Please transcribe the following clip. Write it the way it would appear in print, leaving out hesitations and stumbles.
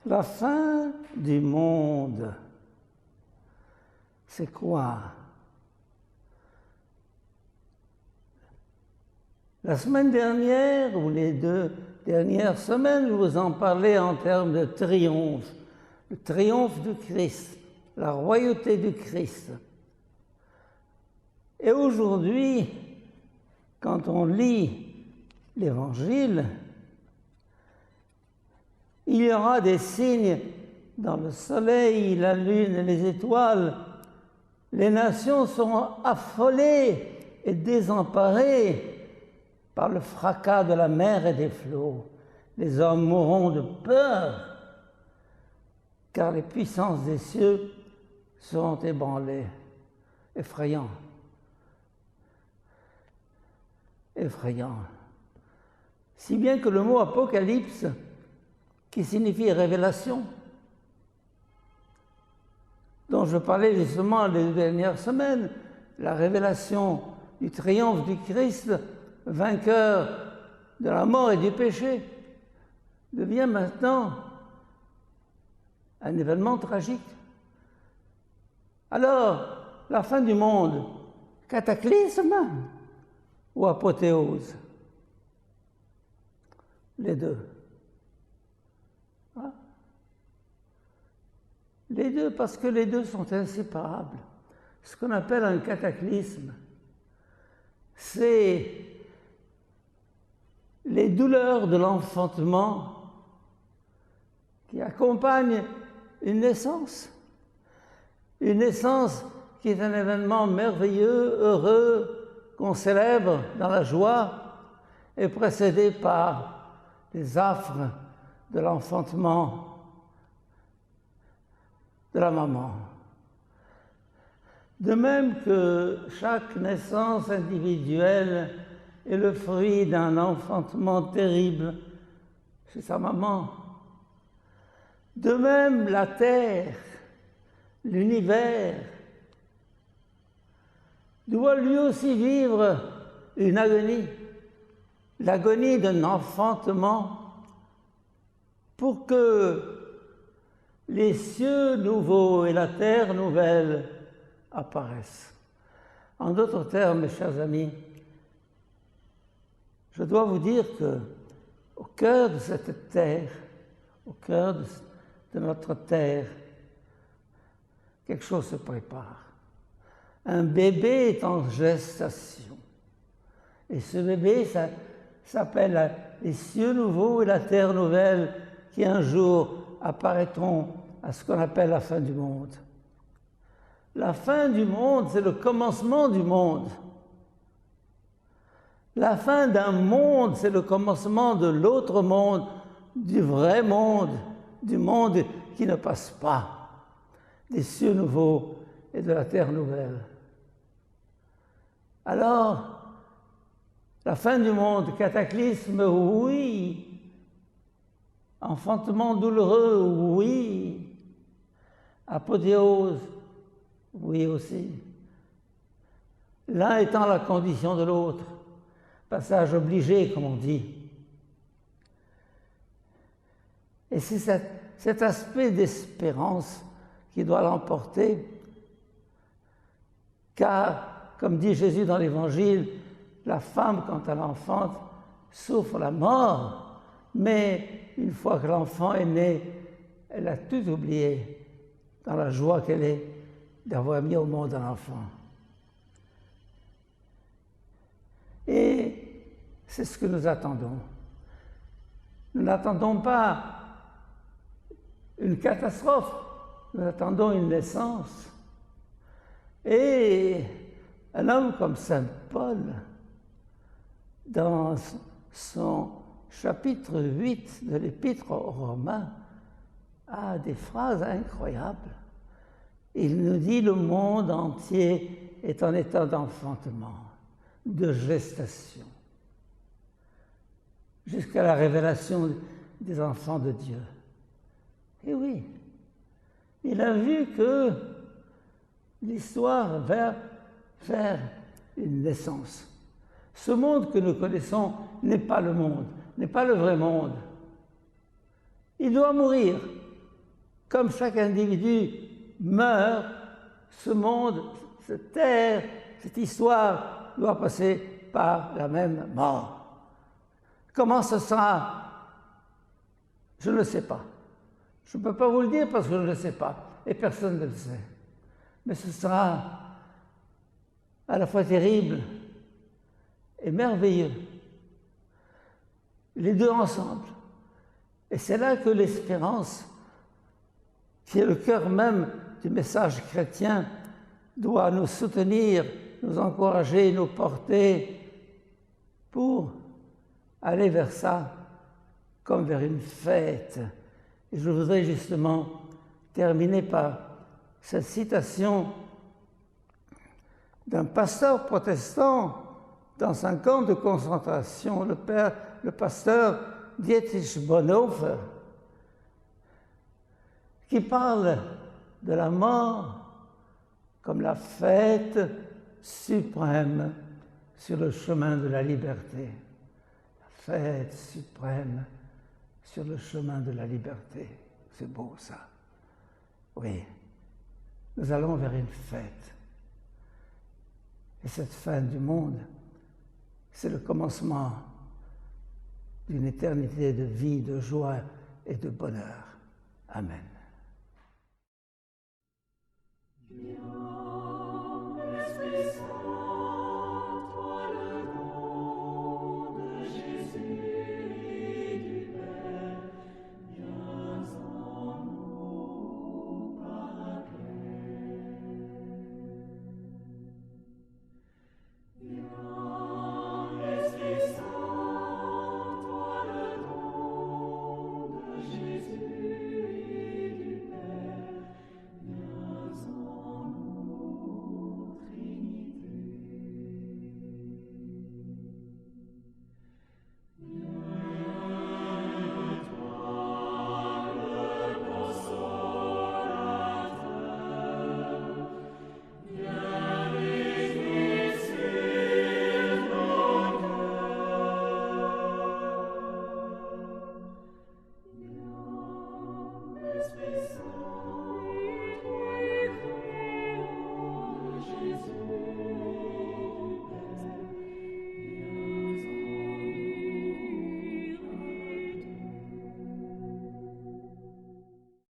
La fin du monde, c'est quoi? La semaine dernière, ou les 2 dernières semaines, je vous en parlais en termes de triomphe. Le triomphe du Christ, la royauté du Christ. Et aujourd'hui, quand on lit l'Évangile, il y aura des signes dans le soleil, la lune et les étoiles. Les nations seront affolées et désemparées par le fracas de la mer et des flots. Les hommes mourront de peur, car les puissances des cieux seront ébranlées. Effrayant. Effrayant. Si bien que le mot apocalypse, qui signifie révélation, dont je parlais justement les 2 dernières semaines, la révélation du triomphe du Christ, vainqueur de la mort et du péché, devient maintenant un événement tragique. Alors, la fin du monde, cataclysme ou apothéose? Les deux. Les deux, parce que les deux sont inséparables. Ce qu'on appelle un cataclysme, c'est les douleurs de l'enfantement qui accompagnent une naissance qui est un événement merveilleux, heureux, qu'on célèbre dans la joie, et précédé par les affres de l'enfantement de la maman. De même que chaque naissance individuelle est le fruit d'un enfantement terrible chez sa maman, de même la terre, l'univers, doit lui aussi vivre une agonie, l'agonie d'un enfantement, pour que les cieux nouveaux et la terre nouvelle apparaissent. En d'autres termes, mes chers amis, je dois vous dire que au cœur de cette terre, au cœur de notre terre, quelque chose se prépare. Un bébé est en gestation. Et ce bébé, ça s'appelle les cieux nouveaux et la terre nouvelle qui un jour apparaîtront à ce qu'on appelle la fin du monde. La fin du monde, c'est le commencement du monde. La fin d'un monde, c'est le commencement de l'autre monde, du vrai monde, du monde qui ne passe pas, des cieux nouveaux et de la terre nouvelle. Alors, la fin du monde, cataclysme, oui. Enfantement douloureux, oui. Apothéose, oui aussi. L'un étant la condition de l'autre. Passage obligé, comme on dit. Et c'est cet aspect d'espérance qui doit l'emporter, car, comme dit Jésus dans l'Évangile, la femme, quand elle enfante, souffre la mort, mais une fois que l'enfant est né, elle a tout oublié dans la joie qu'elle est d'avoir mis au monde un enfant. Et c'est ce que nous attendons. Nous n'attendons pas une catastrophe, nous attendons une naissance. Et un homme comme Saint Paul, dans son chapitre 8 de l'Épître aux Romains, a des phrases incroyables. Il nous dit: le monde entier est en état d'enfantement, de gestation, jusqu'à la révélation des enfants de Dieu. Et oui, il a vu que l'histoire va faire une naissance. Ce monde que nous connaissons n'est pas le monde, n'est pas le vrai monde. Il doit mourir. comme chaque individu meurt, ce monde, cette terre, cette histoire doit passer par la même mort. Comment ce sera? Je ne le sais pas. Je ne peux pas vous le dire parce que je ne le sais pas, et personne ne le sait. Mais ce sera à la fois terrible et merveilleux, les deux ensemble. Et c'est là que l'espérance, qui est le cœur même du message chrétien, doit nous soutenir, nous encourager, nous porter pour aller vers ça comme vers une fête. Et je voudrais justement terminer par cette citation d'un pasteur protestant dans un camp de concentration, le pasteur Dietrich Bonhoeffer, qui parle de la mort comme la fête suprême sur le chemin de la liberté. La fête suprême sur le chemin de la liberté. C'est beau ça. Oui, nous allons vers une fête. Et cette fin du monde, c'est le commencement d'une éternité de vie, de joie et de bonheur. Amen.